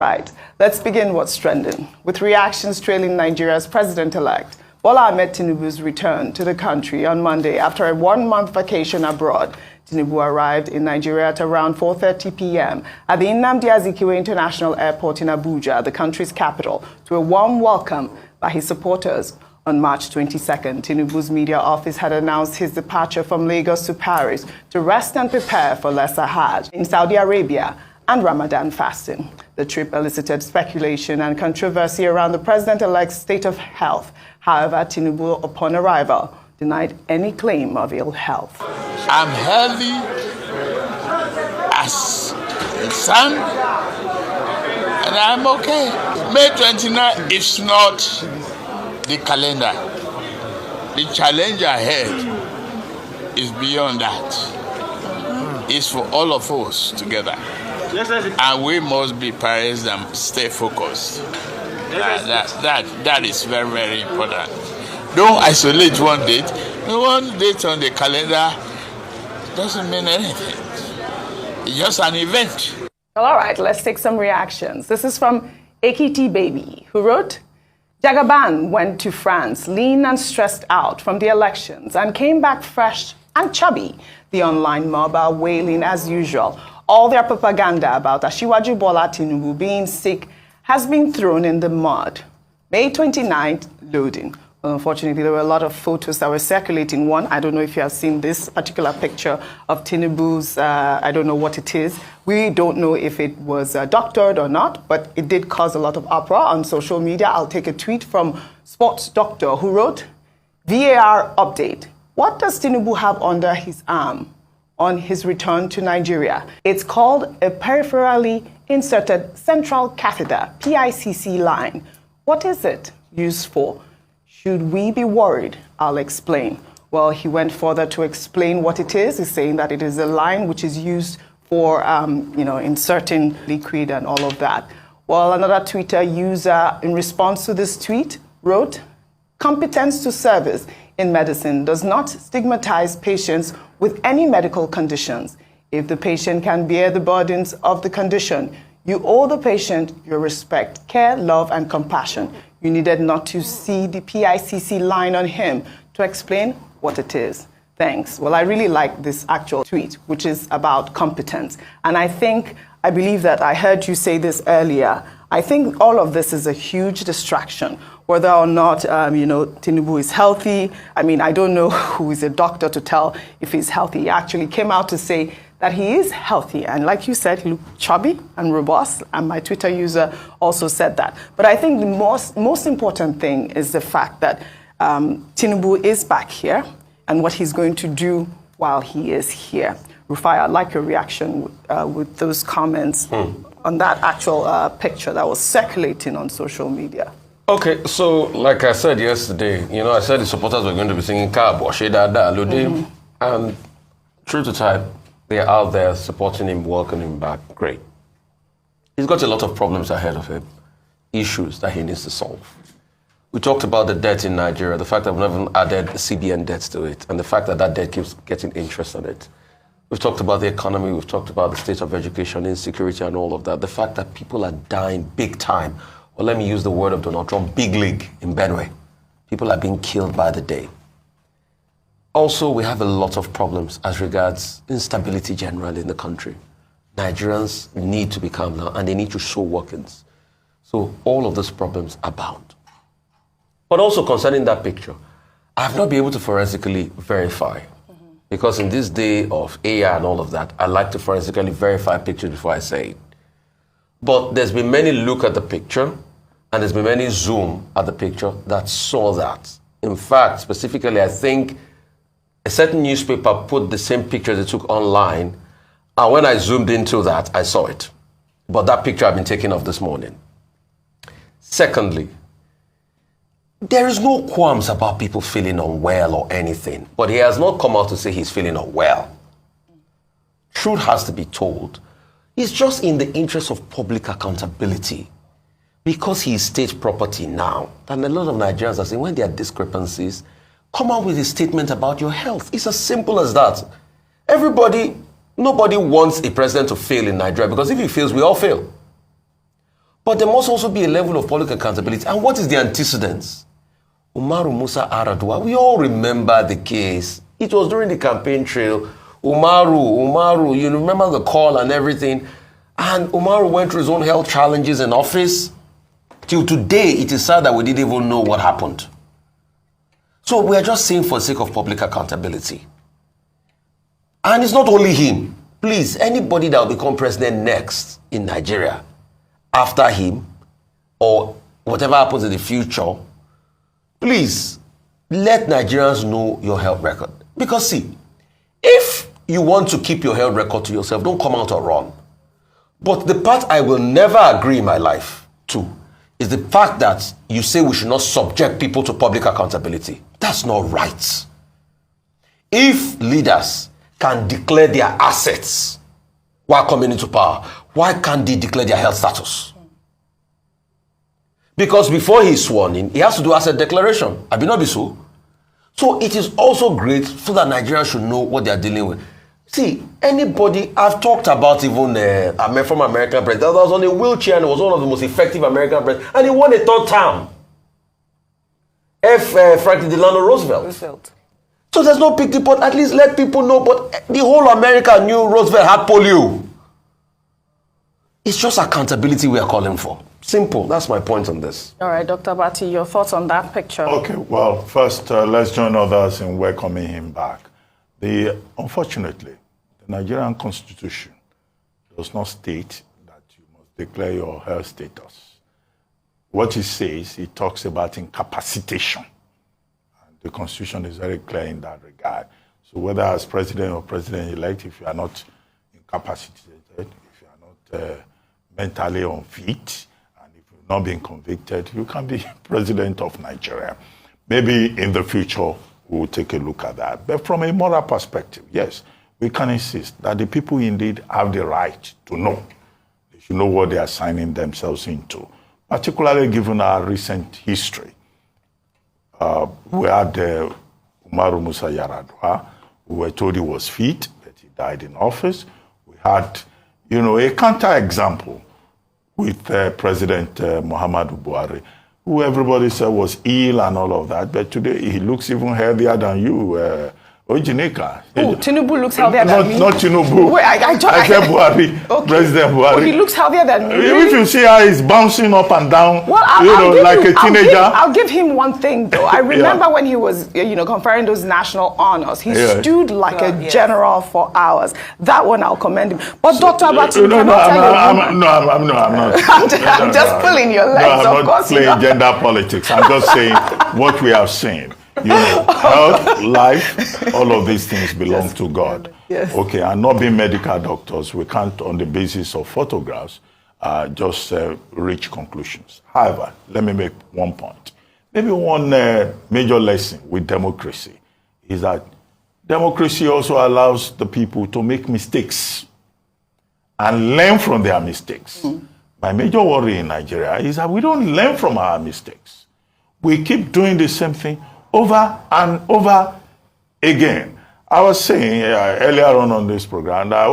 Right. Let's begin what's trending. With reactions trailing Nigeria's president-elect, Bola Ahmed Tinubu's return to the country on Monday after a one-month vacation abroad. Tinubu arrived in Nigeria at around 4:30 p.m. at the Nnamdi Azikiwe International Airport in Abuja, the country's capital, to a warm welcome by his supporters. On March 22nd, Tinubu's media office had announced his departure from Lagos to Paris to rest and prepare for Lesser Hajj in Saudi Arabia and Ramadan fasting. The trip elicited speculation and controversy around the president-elect's state of health. However, Tinubu, upon arrival, denied any claim of ill health. I'm healthy as the sun, and I'm okay. May 29 is not the calendar. The challenge ahead is beyond that. It's for all of us together. And we must be parents and stay focused. That is very, very important. Don't isolate one date. One date on the calendar doesn't mean anything. It's just an event. All right, let's take some reactions. This is from Ekiti Baby, who wrote, Jagaban went to France lean and stressed out from the elections and came back fresh and chubby. The online mob are wailing as usual. All their propaganda about Asiwaju Bola Tinubu being sick has been thrown in the mud. May 29th, loading. Well, unfortunately, there were a lot of photos that were circulating. One, I don't know if you have seen this particular picture of Tinubu's, I don't know what it is. We don't know if it was doctored or not, but it did cause a lot of uproar on social media. I'll take a tweet from Sports Doctor, who wrote, VAR update. What does Tinubu have under his arm on his return to Nigeria? It's called a peripherally inserted central catheter, PICC line. What is it used for? Should we be worried? I'll explain. Well, he went further to explain what it is. He's saying that it is a line which is used for, inserting liquid and all of that. Well, another Twitter user, in response to this tweet, wrote, competence to service in medicine does not stigmatize patients with any medical conditions. If the patient can bear the burdens of the condition, you owe the patient your respect, care, love, and compassion. You needed not to see the PICC line on him to explain what it is. Thanks. Well, I really like this actual tweet, which is about competence. And I believe that I heard you say this earlier. I think all of this is a huge distraction, whether or not, Tinubu is healthy. I mean, I don't know who is a doctor to tell if he's healthy. He actually came out to say that he is healthy. And like you said, he looked chubby and robust. And my Twitter user also said that. But I think the most important thing is the fact that Tinubu is back here and what he's going to do while he is here. Rufai, I'd like your reaction with those comments on that actual picture that was circulating on social media. Okay, so like I said yesterday, I said the supporters were going to be singing Kabo, Sheda, Lode, and true to type, they're out there supporting him, welcoming him back. Great. He's got a lot of problems ahead of him, issues that he needs to solve. We talked about the debt in Nigeria, the fact that we've never added CBN debts to it, and the fact that that debt keeps getting interest on it. We've talked about the economy, we've talked about the state of education, insecurity, and all of that. The fact that people are dying big time, or let me use the word of Donald Trump, big league in Benue. People are being killed by the day. Also, we have a lot of problems as regards instability generally in the country. Nigerians need to be calm now, and they need to show workings. So all of those problems abound. But also concerning that picture, I have not been able to forensically verify. Because in this day of AI and all of that, I like to forensically verify pictures before I say it. But there's been many look at the picture, and there's been many zoom at the picture that saw that. In fact, specifically, I think a certain newspaper put the same picture they took online, and when I zoomed into that, I saw it. But that picture I've been taking of this morning. Secondly, there is no qualms about people feeling unwell or anything, but he has not come out to say he's feeling unwell. Truth has to be told. It's just in the interest of public accountability. Because he is state property now, and a lot of Nigerians are saying when there are discrepancies, come out with a statement about your health. It's as simple as that. Nobody wants a president to fail in Nigeria, because if he fails, we all fail. But there must also be a level of public accountability. And what is the antecedents? Umaru Musa Yar'Adua, we all remember the case. It was during the campaign trail. Umaru, you remember the call and everything. And Umaru went through his own health challenges in office. Till today, it is sad that we didn't even know what happened. So we are just saying for the sake of public accountability. And it's not only him. Please, anybody that will become president next in Nigeria, after him, or whatever happens in the future, please let Nigerians know your health record. Because see, if you want to keep your health record to yourself, don't come out or run. But the part I will never agree in my life to is the fact that you say we should not subject people to public accountability. That's not right. If leaders can declare their assets while coming into power, why can't they declare their health status? Because before he's sworn in, he has to do asset declaration. I not be so. So it is also great so that Nigerians should know what they are dealing with. See, anybody, I've talked about even from American president that was on a wheelchair and was one of the most effective American presidents, and he won a third term. Franklin Delano Roosevelt. So there's no big deal, but at least let people know. But the whole America knew Roosevelt had polio. It's just accountability we are calling for. Simple. That's my point on this. All right, Dr. Bati, your thoughts on that picture? Okay, well, first, let's join others in welcoming him back. Unfortunately, the Nigerian Constitution does not state that you must declare your health status. What it says, it talks about incapacitation. And the Constitution is very clear in that regard. So whether as president or president-elect, if you are not incapacitated, if you are not mentally unfit, and if you've not been convicted, you can be president of Nigeria. Maybe in the future, we'll take a look at that. But from a moral perspective, yes, we can insist that the people indeed have the right to know. They should know what they are signing themselves into, particularly given our recent history. We had Umaru Musa Yar'Adua, who were told he was fit, but he died in office. We had, a counter-example with President Muhammadu Buhari, who everybody said was ill and all of that, but today he looks even healthier than you, Ojineka. Oh, Tinubu looks healthier than me? Not Tinubu. Wait, I said Buhari, okay. President Buhari. Oh, he looks healthier than me? If you see how he's bouncing up and down, well, like a teenager. I'll give him one thing, though. I remember when he was, conferring those national honors, he stood like a general for hours. That one I'll commend him. But Dr. Abati, I'm not. I'm just pulling your legs, I'm not playing gender politics. I'm just saying what we have seen. Health, life, all of these things belong to God. Yes. Okay, and not being medical doctors, we can't, on the basis of photographs, just reach conclusions. However, let me make one point. Maybe one major lesson with democracy is that democracy also allows the people to make mistakes and learn from their mistakes. My major worry in Nigeria is that we don't learn from our mistakes. We keep doing the same thing over and over again. I was saying earlier on this program that,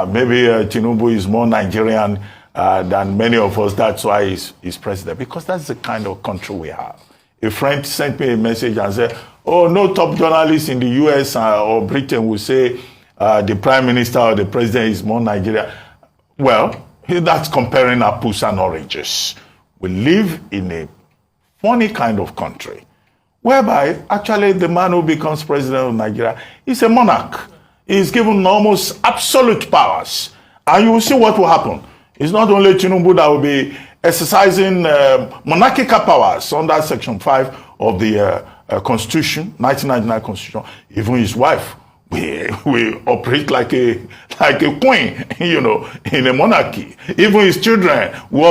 maybe Tinubu is more Nigerian than many of us. That's why he's president, because that's the kind of country we have. A friend sent me a message and said, no top journalist in the US or Britain will say the prime minister or the president is more Nigerian. Well, that's comparing apples and oranges. We live in a funny kind of country, whereby actually the man who becomes president of Nigeria is a monarch. He's given almost absolute powers. And you will see what will happen. It's not only Tinubu that will be exercising monarchical powers under Section 5 of the Constitution, 1999 Constitution. Even his wife we operate like a queen, in a monarchy. Even his children will